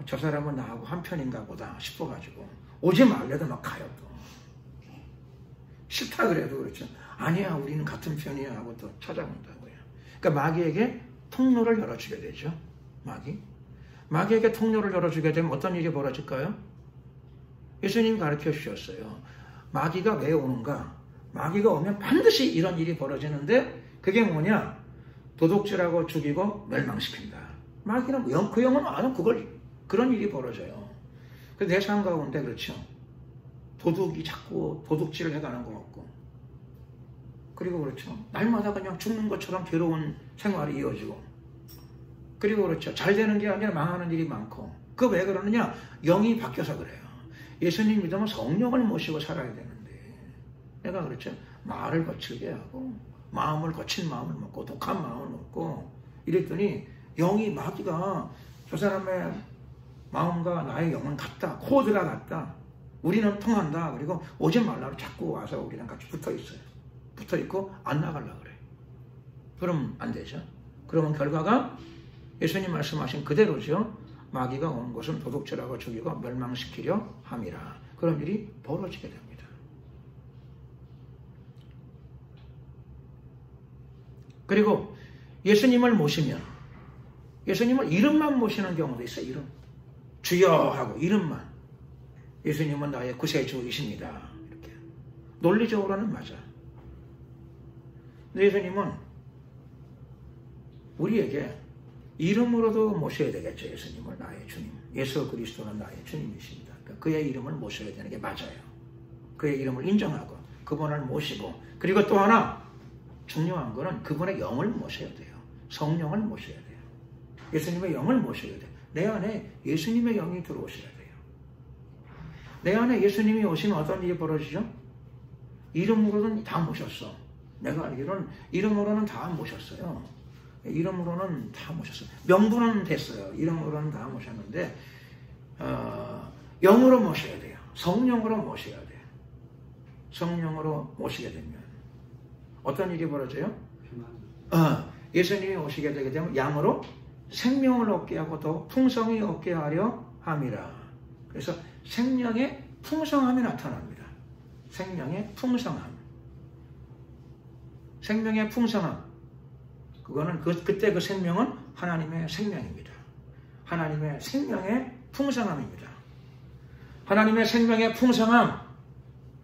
저 사람은 나하고 한편인가 보다 싶어가지고 오지 말래도 막 가요. 또 싫다 그래도 그렇죠. 아니야 우리는 같은 편이야 하고 또 찾아온다고요. 그러니까 마귀에게 통로를 열어주게 되죠. 마귀에게 통로를 열어주게 되면 어떤 일이 벌어질까요? 예수님 가르쳐 주셨어요. 마귀가 왜 오는가? 마귀가 오면 반드시 이런 일이 벌어지는데 그게 뭐냐? 도둑질하고 죽이고 멸망시킨다. 마귀는 그 영은 아는 그런 일이 벌어져요. 그래서 내 삶 가운데 그렇죠. 도둑이 자꾸 도둑질을 해가는 것 같고 그리고 그렇죠. 날마다 그냥 죽는 것처럼 괴로운 생활이 이어지고 그리고 그렇죠. 잘 되는 게 아니라 망하는 일이 많고 그 왜 그러느냐? 영이 바뀌어서 그래요. 예수님 믿으면 성령을 모시고 살아야 되는데 내가 그렇죠. 말을 거칠게 하고 마음을 거친 마음을 먹고 독한 마음을 먹고 이랬더니 영이 마귀가 저 사람의 마음과 나의 영은 같다. 코드가 같다. 우리는 통한다. 그리고 오지 말라고 자꾸 와서 우리랑 같이 붙어있어요. 붙어있고 안 나가려고 그래요. 그럼 안 되죠. 그러면 결과가 예수님 말씀하신 그대로죠. 마귀가 온 것은 도둑질하고 죽이고 멸망시키려 함이라. 그런 일이 벌어지게 됩니다. 그리고 예수님을 모시면 예수님을 이름만 모시는 경우도 있어요. 이름. 주여 하고 이름만. 예수님은 나의 구세주이십니다. 이렇게. 논리적으로는 맞아. 근데 예수님은 우리에게 이름으로도 모셔야 되겠죠. 예수님을 나의 주님. 예수 그리스도는 나의 주님이십니다. 그러니까 그의 이름을 모셔야 되는 게 맞아요. 그의 이름을 인정하고 그분을 모시고 그리고 또 하나 중요한 거는 그분의 영을 모셔야 돼요. 성령을 모셔야 돼요. 예수님의 영을 모셔야 돼요. 내 안에 예수님의 영이 들어오셔야 돼요. 내 안에 예수님이 오시면 어떤 일이 벌어지죠? 이름으로는 다 모셨어. 내가 알기로는 이름으로는 다 모셨어요. 이름으로는 다 모셨어요. 명분은 됐어요. 이름으로는 다 모셨는데 영으로 모셔야 돼요. 성령으로 모셔야 돼요. 성령으로 모시게 되면 어떤 일이 벌어져요? 예수님이 오시게 되게 되면 양으로 생명을 얻게 하고 또 풍성히 얻게 하려 함이라. 그래서 생명의 풍성함이 나타납니다. 생명의 풍성함. 생명의 풍성함. 그거는 그때 그 생명은 하나님의 생명입니다. 하나님의 생명의 풍성함입니다. 하나님의 생명의 풍성함.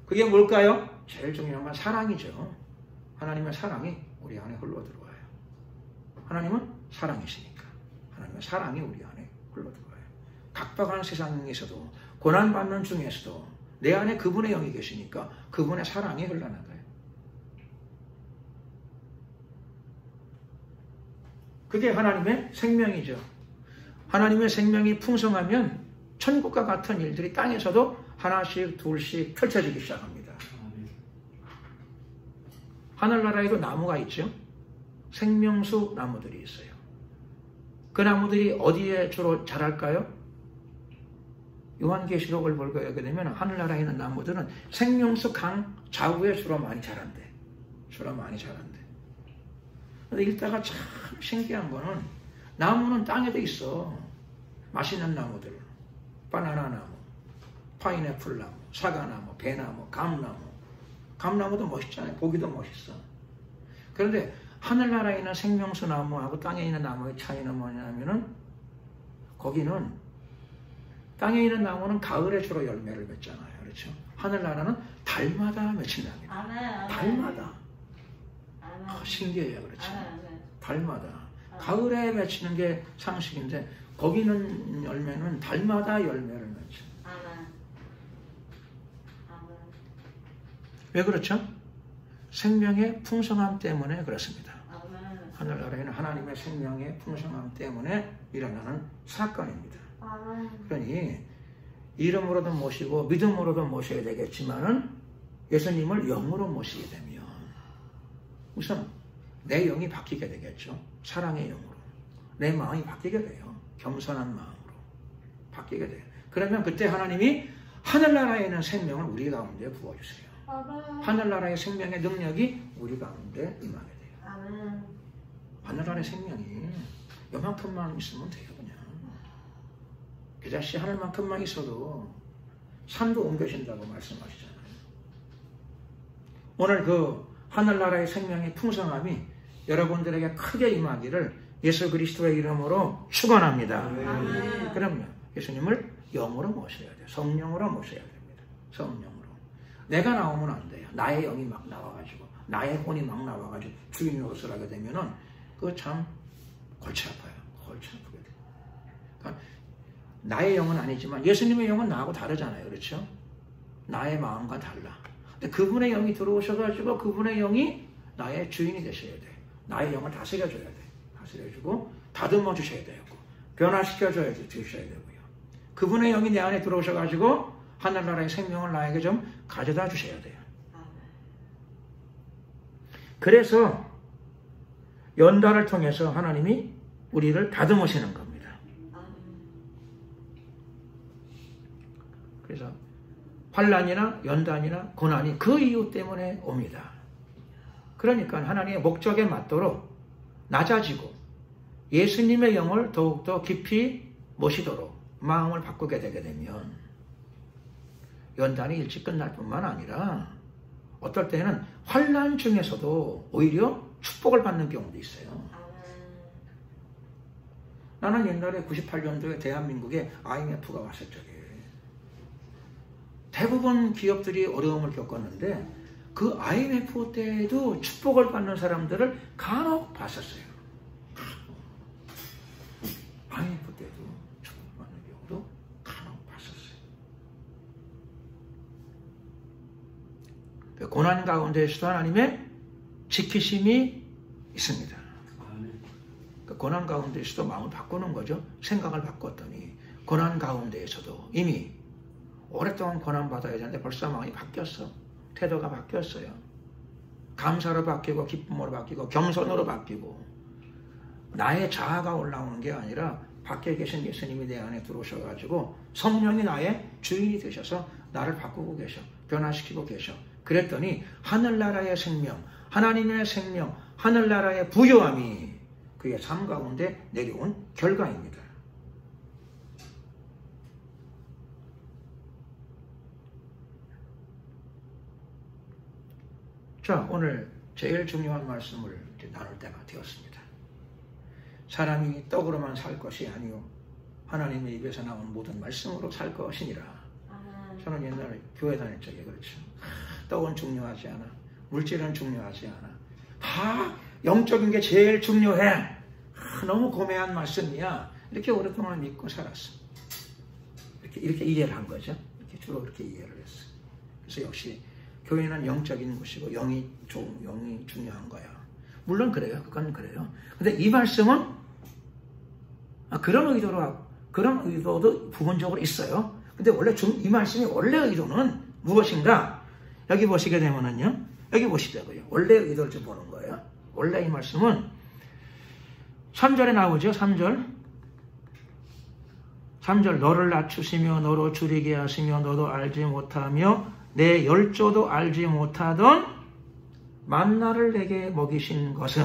그게 뭘까요? 제일 중요한 건 사랑이죠. 하나님의 사랑이 우리 안에 흘러들어와요. 하나님은 사랑이시니까. 하나님의 사랑이 우리 안에 흘러들어와요. 각박한 세상에서도 고난받는 중에서도 내 안에 그분의 영이 계시니까 그분의 사랑이 흘러나가요. 그게 하나님의 생명이죠. 하나님의 생명이 풍성하면 천국과 같은 일들이 땅에서도 하나씩 둘씩 펼쳐지기 시작합니다. 하늘나라에도 나무가 있죠. 생명수 나무들이 있어요. 그 나무들이 어디에 주로 자랄까요? 요한계시록을 보게 되면 하늘나라에 있는 나무들은 생명수 강 좌우에 주로 많이 자란대. 주로 많이 자란대. 근데 읽다가 참 신기한 거는 나무는 땅에도 있어. 맛있는 나무들. 바나나 나무, 파인애플 나무, 사과나무, 배나무, 감나무. 감나무도 멋있잖아요. 보기도 멋있어. 그런데 하늘나라에 있는 생명수 나무하고 땅에 있는 나무의 차이는 뭐냐면은 거기는 땅에 있는 나무는 가을에 주로 열매를 맺잖아요. 그렇죠? 하늘나라는 달마다 맺힌답니다. 달마다. 신기해요. 그렇죠? 달마다. 가을에 맺히는 게 상식인데 거기는 열매는 달마다 열매를 맺죠. 왜 그렇죠? 생명의 풍성함 때문에 그렇습니다. 하늘나라에는 하나님의 생명의 풍성함 때문에 일어나는 사건입니다. 그러니 이름으로도 모시고 믿음으로도 모셔야 되겠지만은 예수님을 영으로 모시게 되면 우선 내 영이 바뀌게 되겠죠. 사랑의 영으로. 내 마음이 바뀌게 돼요. 겸손한 마음으로 바뀌게 돼요. 그러면 그때 하나님이 하늘나라에 있는 생명을 우리 가운데 부어주세요. 하늘나라의 생명의 능력이 우리 가운데 임하게 돼요. 하늘나라의 생명이 요만큼만 있으면 돼요. 그냥 그 자식 하늘만큼만 있어도 산도 옮겨진다고 말씀하시잖아요. 오늘 그 하늘나라의 생명의 풍성함이 여러분들에게 크게 임하기를 예수 그리스도의 이름으로 축원합니다. 그럼요. 예수님을 영으로 모셔야 돼요. 성령으로 모셔야 됩니다. 성령으로. 내가 나오면 안 돼요. 나의 영이 막 나와가지고 나의 혼이 막 나와가지고 주인 노릇을 하게 되면은 그거 참 골치 아파요. 골치 아프게 돼요. 그러니까 나의 영은 아니지만 예수님의 영은 나하고 다르잖아요. 그렇죠? 나의 마음과 달라. 근데 그분의 영이 들어오셔가지고 그분의 영이 나의 주인이 되셔야 돼. 나의 영을 다스려줘야 돼. 다스려주고 다듬어 주셔야 되고 변화시켜줘야 주셔야 되고요. 그분의 영이 내 안에 들어오셔가지고 하늘나라의 생명을 나에게 좀 가져다 주셔야 돼요. 그래서 연단을 통해서 하나님이 우리를 다듬으시는 겁니다. 그래서 환난이나 연단이나 고난이 그 이유 때문에 옵니다. 그러니까 하나님의 목적에 맞도록 낮아지고 예수님의 영을 더욱더 깊이 모시도록 마음을 바꾸게 되게 되면 연단이 일찍 끝날 뿐만 아니라 어떨 때는 환난 중에서도 오히려 축복을 받는 경우도 있어요. 나는 옛날에 98년도에 대한민국에 IMF가 왔을 적에 대부분 기업들이 어려움을 겪었는데 그 IMF 때에도 축복을 받는 사람들을 간혹 봤었어요. IMF 때도 축복을 받는 경우도 간혹 봤었어요. 고난 가운데에서도 하나님의 지키심이 있습니다. 그 고난 가운데에서도 마음을 바꾸는 거죠. 생각을 바꿨더니 고난 가운데에서도 이미 오랫동안 고난받아야 되는데 벌써 마음이 바뀌었어. 태도가 바뀌었어요. 감사로 바뀌고 기쁨으로 바뀌고 겸손으로 바뀌고 나의 자아가 올라오는 게 아니라 밖에 계신 예수님이 내 안에 들어오셔가지고 성령이 나의 주인이 되셔서 나를 바꾸고 계셔. 변화시키고 계셔. 그랬더니 하늘나라의 생명, 하나님의 생명, 하늘나라의 부요함이 그의 삶 가운데 내려온 결과입니다. 자, 오늘 제일 중요한 말씀을 나눌 때가 되었습니다. 사람이 떡으로만 살 것이 아니요 하나님의 입에서 나온 모든 말씀으로 살 것이니라. 저는 옛날에 교회 다닐 적에 그렇죠. 떡은 중요하지 않아. 물질은 중요하지 않아. 다 영적인 게 제일 중요해. 너무 고매한 말씀이야. 이렇게 오랫동안 믿고 살았어. 이렇게 이해를 한 거죠. 이렇게 주로 그렇게 이해를 했어. 그래서 역시 교회는 영적인 곳이고 영이 중요한 거야. 물론 그래요. 그건 그래요. 근데 이 말씀은 그런 의도도 부분적으로 있어요. 근데 원래 이 말씀의 원래 의도는 무엇인가? 여기 보시게 되면은요. 여기 보시자고요. 원래 의도를 좀 보는 거예요. 원래 이 말씀은 3절에 나오죠. 3절 너를 낮추시며 너로 줄이게 하시며 너도 알지 못하며 내 열조도 알지 못하던 만나를 내게 먹이신 것은,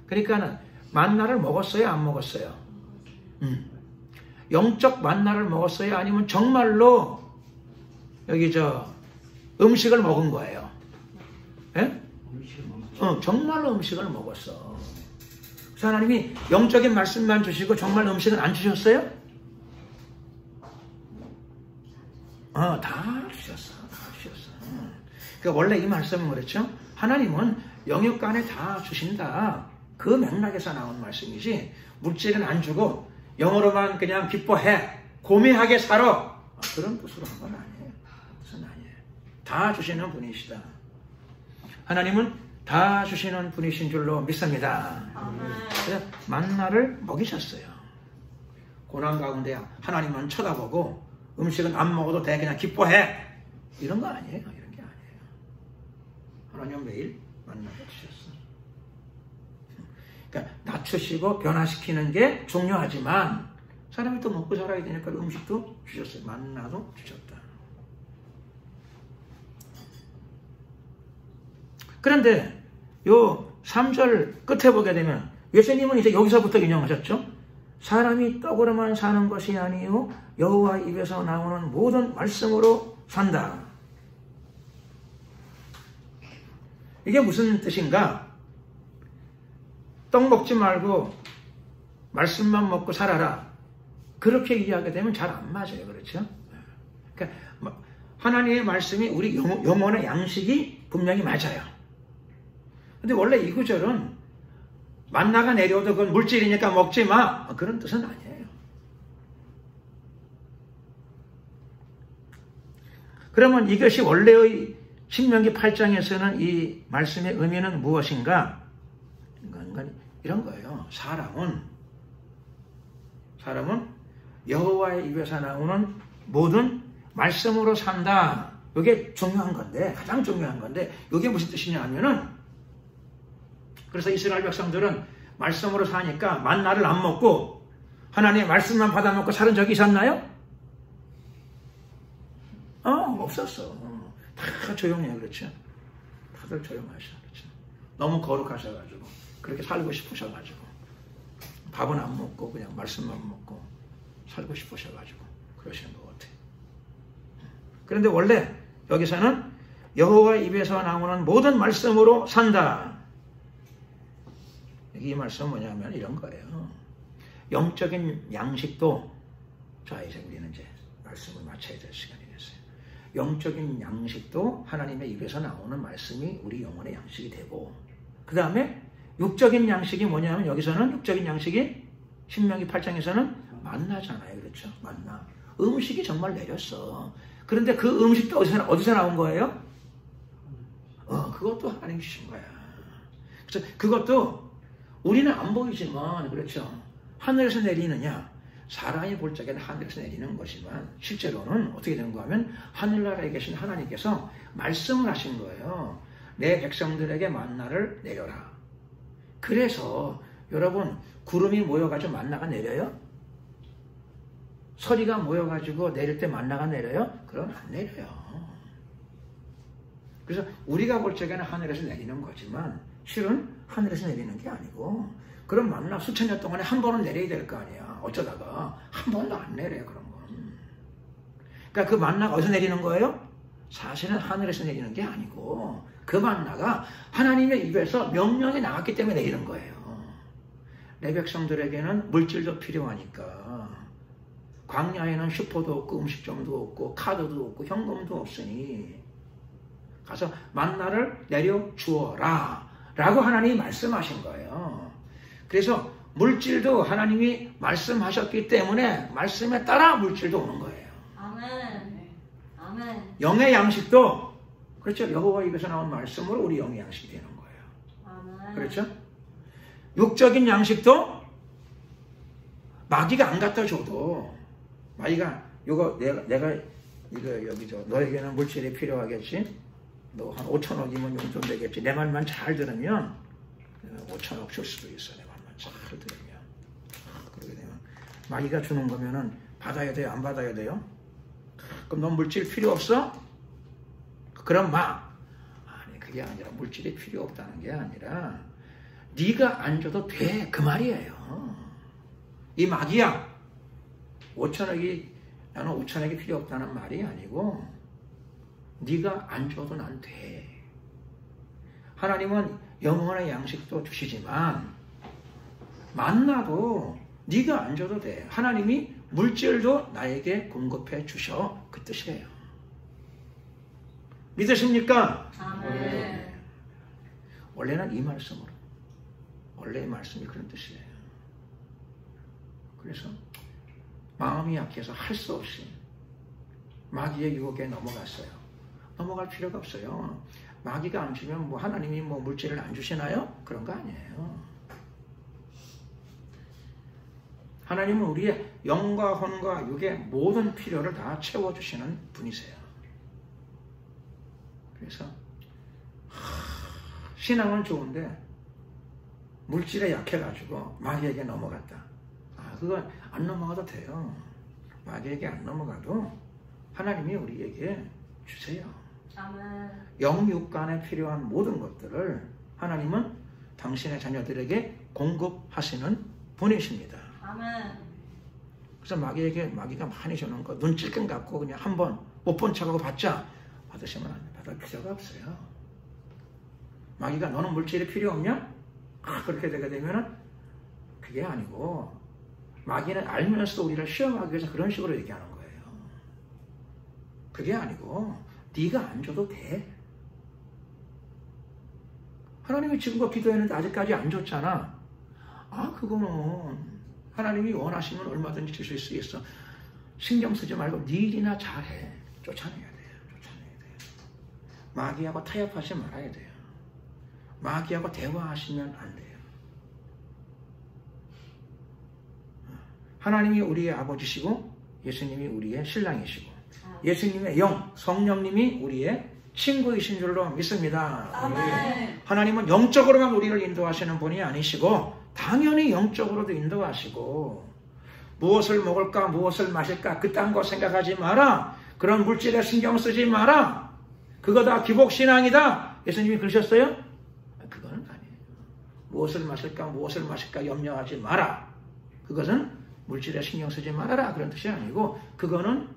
그러니까는 만나를 먹었어요? 안 먹었어요? 영적 만나를 먹었어요? 아니면 정말로 여기 음식을 먹은 거예요? 예? 정말로 음식을 먹었어. 그래서 하나님이 영적인 말씀만 주시고 정말 음식은 안 주셨어요? 다 주셨어. 그러니까 원래 이 말씀은 그렇죠. 하나님은 영역 안에 다 주신다. 그 맥락에서 나온 말씀이지, 물질은 안 주고 영어로만 그냥 기뻐해, 고매하게 살아, 그런 뜻으로 한 건 아니에요. 뜻은 아니에요. 다 주시는 분이시다. 하나님은 다 주시는 분이신 줄로 믿습니다. 그래서 만나를 먹이셨어요. 고난 가운데 하나님은 쳐다보고 음식은 안 먹어도 돼, 그냥 기뻐해, 이런 거 아니에요. 이런 게 아니에요. 하나님은 매일 만나를 주셨어요. 그러니까 낮추시고 변화시키는 게 중요하지만 사람이 또 먹고 살아야 되니까 음식도 주셨어요. 만나도 주셨다. 그런데 요 3절 끝에 보게 되면 예수님은 이제 여기서부터 인용하셨죠. 사람이 떡으로만 사는 것이 아니요 여호와 입에서 나오는 모든 말씀으로 산다. 이게 무슨 뜻인가? 떡 먹지 말고 말씀만 먹고 살아라, 그렇게 이해하게 되면 잘 안 맞아요. 그렇죠? 그러니까 하나님의 말씀이 우리 영혼의 양식이 분명히 맞아요. 근데 원래 이 구절은 만나가 내려오도 그건 물질이니까 먹지 마, 그런 뜻은 아니에요. 그러면 이것이 원래의 신명기 8장에서는 이 말씀의 의미는 무엇인가? 이런 거예요. 사람은 여호와의 입에서 나오는 모든 말씀으로 산다. 이게 중요한 건데, 가장 중요한 건데, 이게 무슨 뜻이냐면은, 그래서 이스라엘 백성들은 말씀으로 사니까 만나를 안 먹고 하나님의 말씀만 받아 먹고 사는 적이 있었나요? 없었어. 다 조용해요. 그렇죠? 다들 조용하셔. 그렇죠? 너무 거룩하셔가지고 그렇게 살고 싶으셔가지고 밥은 안 먹고 그냥 말씀만 먹고 살고 싶으셔가지고 그러시는 것 같아요. 그런데 원래 여기서는 여호와의 입에서 나오는 모든 말씀으로 산다. 이 말씀은 뭐냐면 이런 거예요. 영적인 양식도, 자 이제 우리는 이제 말씀을 마쳐야 될 시간이 됐어요. 영적인 양식도 하나님의 입에서 나오는 말씀이 우리 영혼의 양식이 되고, 그 다음에 육적인 양식이 뭐냐면 여기서는 육적인 양식이 신명기 8장에서는 만나잖아요. 그렇죠? 만나. 음식이 정말 내렸어. 그런데 그 음식도 어디서 나온 거예요? 그것도 하나님 주신 거야. 그래서 그것도 우리는 안 보이지만, 그렇죠? 하늘에서 내리느냐? 사람이 볼 적에는 하늘에서 내리는 것이지만 실제로는 어떻게 되는가 하면 하늘나라에 계신 하나님께서 말씀을 하신 거예요. 내 백성들에게 만나를 내려라. 그래서 여러분, 구름이 모여가지고 만나가 내려요? 서리가 모여가지고 내릴 때 만나가 내려요? 그럼 안 내려요. 그래서 우리가 볼 적에는 하늘에서 내리는 거지만 실은 하늘에서 내리는 게 아니고, 그럼 만나 수천 년 동안에 한 번은 내려야 될 거 아니야. 어쩌다가 한 번도 안 내려요. 그런 건. 그러니까 그 만나가 어디서 내리는 거예요? 사실은 하늘에서 내리는 게 아니고 그 만나가 하나님의 입에서 명령이 나왔기 때문에 내리는 거예요. 내 백성들에게는 물질도 필요하니까 광야에는 슈퍼도 없고 음식점도 없고 카드도 없고 현금도 없으니 가서 만나를 내려 주어라 라고 하나님이 말씀하신 거예요. 그래서 물질도 하나님이 말씀하셨기 때문에 말씀에 따라 물질도 오는 거예요. 아멘. 아멘. 영의 양식도 그렇죠. 여호와 입에서 나온 말씀으로 우리 영의 양식이 되는 거예요. 아멘. 그렇죠? 육적인 양식도 마귀가 안 갖다 줘도, 마귀가 이거 내가 이거 여기 너에게는 물질이 필요하겠지. 너 한 5천억이면 용돈 되겠지. 내 말만 잘 들으면 5천억 줄 수도 있어. 내 말만 잘 들으면. 그러게 되면 마귀가 주는 거면은 받아야 돼요? 안 받아야 돼요? 그럼 너 물질 필요 없어? 그럼 아니 그게 아니라 물질이 필요 없다는 게 아니라 네가 안 줘도 돼. 그 말이에요. 이 마귀야. 5천억이 나는 5천억이 필요 없다는 말이 아니고 네가 안 줘도 난 돼. 하나님은 영원의 양식도 주시지만 만나도 네가 안 줘도 돼. 하나님이 물질도 나에게 공급해 주셔. 그 뜻이에요. 믿으십니까? 아멘. 원래는 이 말씀으로. 원래의 말씀이 그런 뜻이에요. 그래서 마음이 약해서 할 수 없이 마귀의 유혹에 넘어갔어요. 넘어갈 필요가 없어요. 마귀가 안 주면 하나님이 물질을 안 주시나요? 그런 거 아니에요. 하나님은 우리의 영과 혼과 육의 모든 필요를 다 채워주시는 분이세요. 그래서 신앙은 좋은데 물질에 약해가지고 마귀에게 넘어갔다. 그건 안 넘어가도 돼요. 마귀에게 안 넘어가도 하나님이 우리에게 주세요. 아멘. 영육 간에 필요한 모든 것들을 하나님은 당신의 자녀들에게 공급하시는 분이십니다. 아멘. 그래서 마귀가 많이 주는 거 눈 찔끔 갖고 그냥 한번 못 본 척하고 받으시면 받을 필요가 없어요. 마귀가 너는 물질이 필요 없냐? 그렇게 되게 되면은 그게 아니고 마귀는 알면서도 우리를 시험하기 위해서 그런 식으로 얘기하는 거예요. 그게 아니고 네가 안 줘도 돼. 하나님이 지금껏 기도했는데 아직까지 안 줬잖아. 그거는 하나님이 원하시면 얼마든지 주실 수 있어. 신경 쓰지 말고 네 일이나 잘해. 쫓아내야 돼요. 마귀하고 타협하지 말아야 돼요. 마귀하고 대화하시면 안 돼요. 하나님이 우리의 아버지시고 예수님이 우리의 신랑이시고 예수님의 영, 성령님이 우리의 친구이신 줄로 믿습니다. 아멘. 하나님은 영적으로만 우리를 인도하시는 분이 아니시고 당연히 영적으로도 인도하시고 무엇을 먹을까 무엇을 마실까 그딴 거 생각하지 마라. 그런 물질에 신경 쓰지 마라. 그거 다 기복신앙이다. 예수님이 그러셨어요? 그거는 아니에요. 무엇을 마실까 무엇을 마실까 염려하지 마라. 그것은 물질에 신경 쓰지 말아라 그런 뜻이 아니고 그거는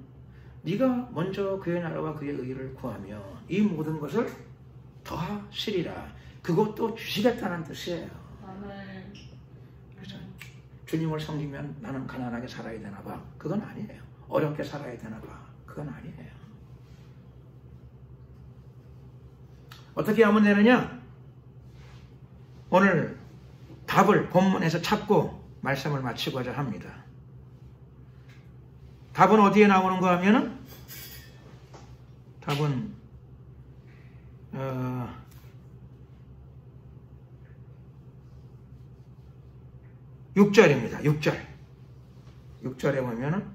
네가 먼저 그의 나라와 그의 의를 구하며 이 모든 것을 더하시리라. 그것도 주시겠다는 뜻이에요. 아멘. 그래서 주님을 섬기면 나는 가난하게 살아야 되나 봐. 그건 아니에요. 어렵게 살아야 되나 봐. 그건 아니에요. 어떻게 하면 되느냐? 오늘 답을 본문에서 찾고 말씀을 마치고자 합니다. 답은 어디에 나오는가 하면은 답은 6절입니다. 6절에 보면은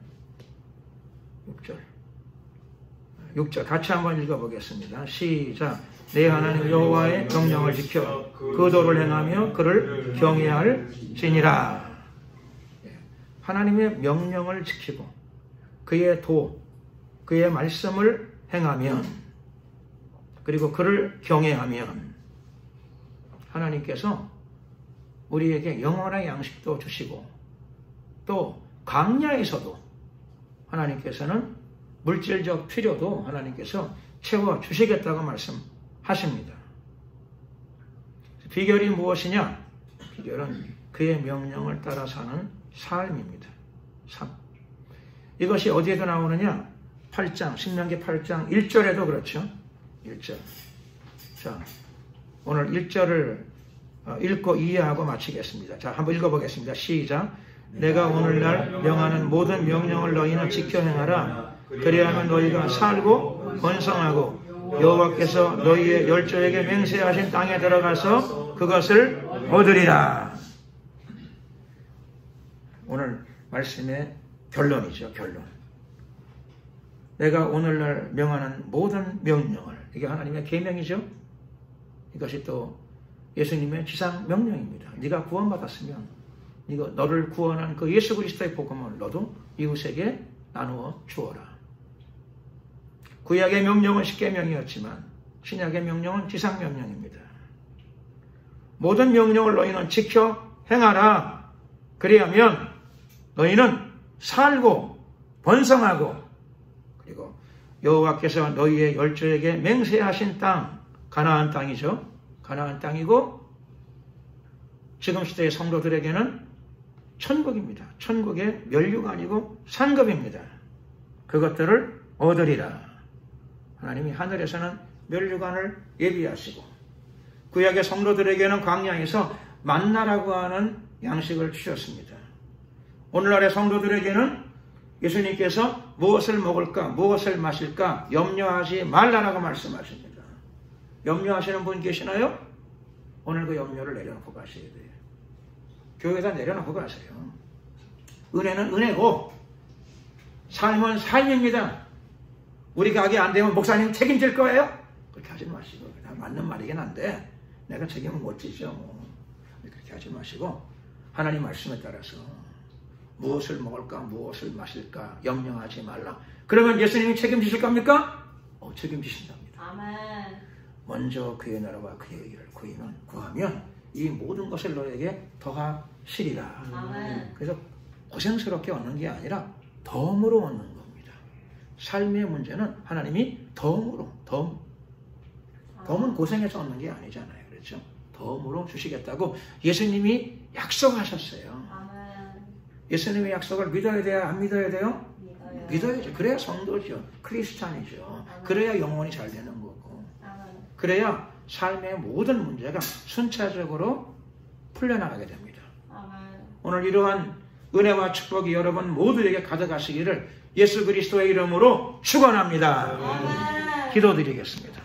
6절 같이 한번 읽어보겠습니다. 시작. 내 하나님 여호와의 명령을 지켜 그 도를 행하며 그를 경외할지니라. 하나님의 명령을 지키고 그의 도, 그의 말씀을 행하면 그리고 그를 경외하면 하나님께서 우리에게 영원한 양식도 주시고 또 광야에서도 하나님께서는 물질적 필요도 하나님께서 채워주시겠다고 말씀하십니다. 비결이 무엇이냐? 비결은 그의 명령을 따라 사는 삶입니다. 삶. 이것이 어디에도 나오느냐? 8장, 신명기 8장 1절에도 그렇죠. 1절. 자, 오늘 1절을 읽고 이해하고 마치겠습니다. 자, 한번 읽어보겠습니다. 시작. 내가 오늘날 명하는 모든 명령을 너희는 지켜 행하라. 그리하면 너희가 살고 번성하고 여호와께서 너희의 열조에게 맹세하신 땅에 들어가서 그것을 얻으리라. 오늘 말씀의 결론이죠. 결론. 내가 오늘날 명하는 모든 명령을 이게 하나님의 계명이죠. 이것이 또 예수님의 지상 명령입니다. 네가 구원받았으면 너를 구원한 그 예수 그리스도의 복음을 너도 이웃에게 나누어 주어라. 구약의 명령은 십계명이었지만 신약의 명령은 지상 명령입니다. 모든 명령을 너희는 지켜 행하라. 그리하면 너희는 살고 번성하고 그리고 여호와께서 너희의 열조에게 맹세하신 땅, 가나안 땅이죠. 가나안 땅이고 지금 시대의 성도들에게는 천국입니다. 천국의 면류관이고 상급입니다. 그것들을 얻으리라. 하나님이 하늘에서는 면류관을 예비하시고 구약의 성도들에게는 광야에서 만나라고 하는 양식을 주셨습니다. 오늘날의 성도들에게는 예수님께서 무엇을 먹을까, 무엇을 마실까 염려하지 말라라고 말씀하십니다. 염려하시는 분 계시나요? 오늘 그 염려를 내려놓고 가셔야 돼요. 교회에다 내려놓고 가세요. 은혜는 은혜고 삶은 삶입니다. 우리 가게 안 되면 목사님 책임질 거예요? 그렇게 하지 마시고 맞는 말이긴 한데 내가 책임을 못 지죠. 그렇게 하지 마시고 하나님 말씀에 따라서 무엇을 먹을까 무엇을 마실까 염려하지 말라. 그러면 예수님이 책임지실 겁니까? 책임지신답니다. 아멘. 먼저 그의 나라와 그의 의를 구하면 이 모든 것을 너에게 더하시리라. 아멘. 그래서 고생스럽게 얻는 게 아니라 덤으로 얻는 겁니다. 삶의 문제는 하나님이 덤으로 덤은 고생해서 얻는 게 아니잖아요. 그렇죠? 덤으로 주시겠다고 예수님이 약속하셨어요. 아멘. 예수님의 약속을 믿어야 돼요? 안 믿어야 돼요? 믿어요. 믿어야죠. 그래야 성도죠. 크리스찬이죠. 그래야 영혼이 잘 되는 거고. 아멘. 그래야 삶의 모든 문제가 순차적으로 풀려나가게 됩니다. 아멘. 오늘 이러한 은혜와 축복이 여러분 모두에게 가득하시기를 예수 그리스도의 이름으로 축원합니다. 아멘. 기도드리겠습니다.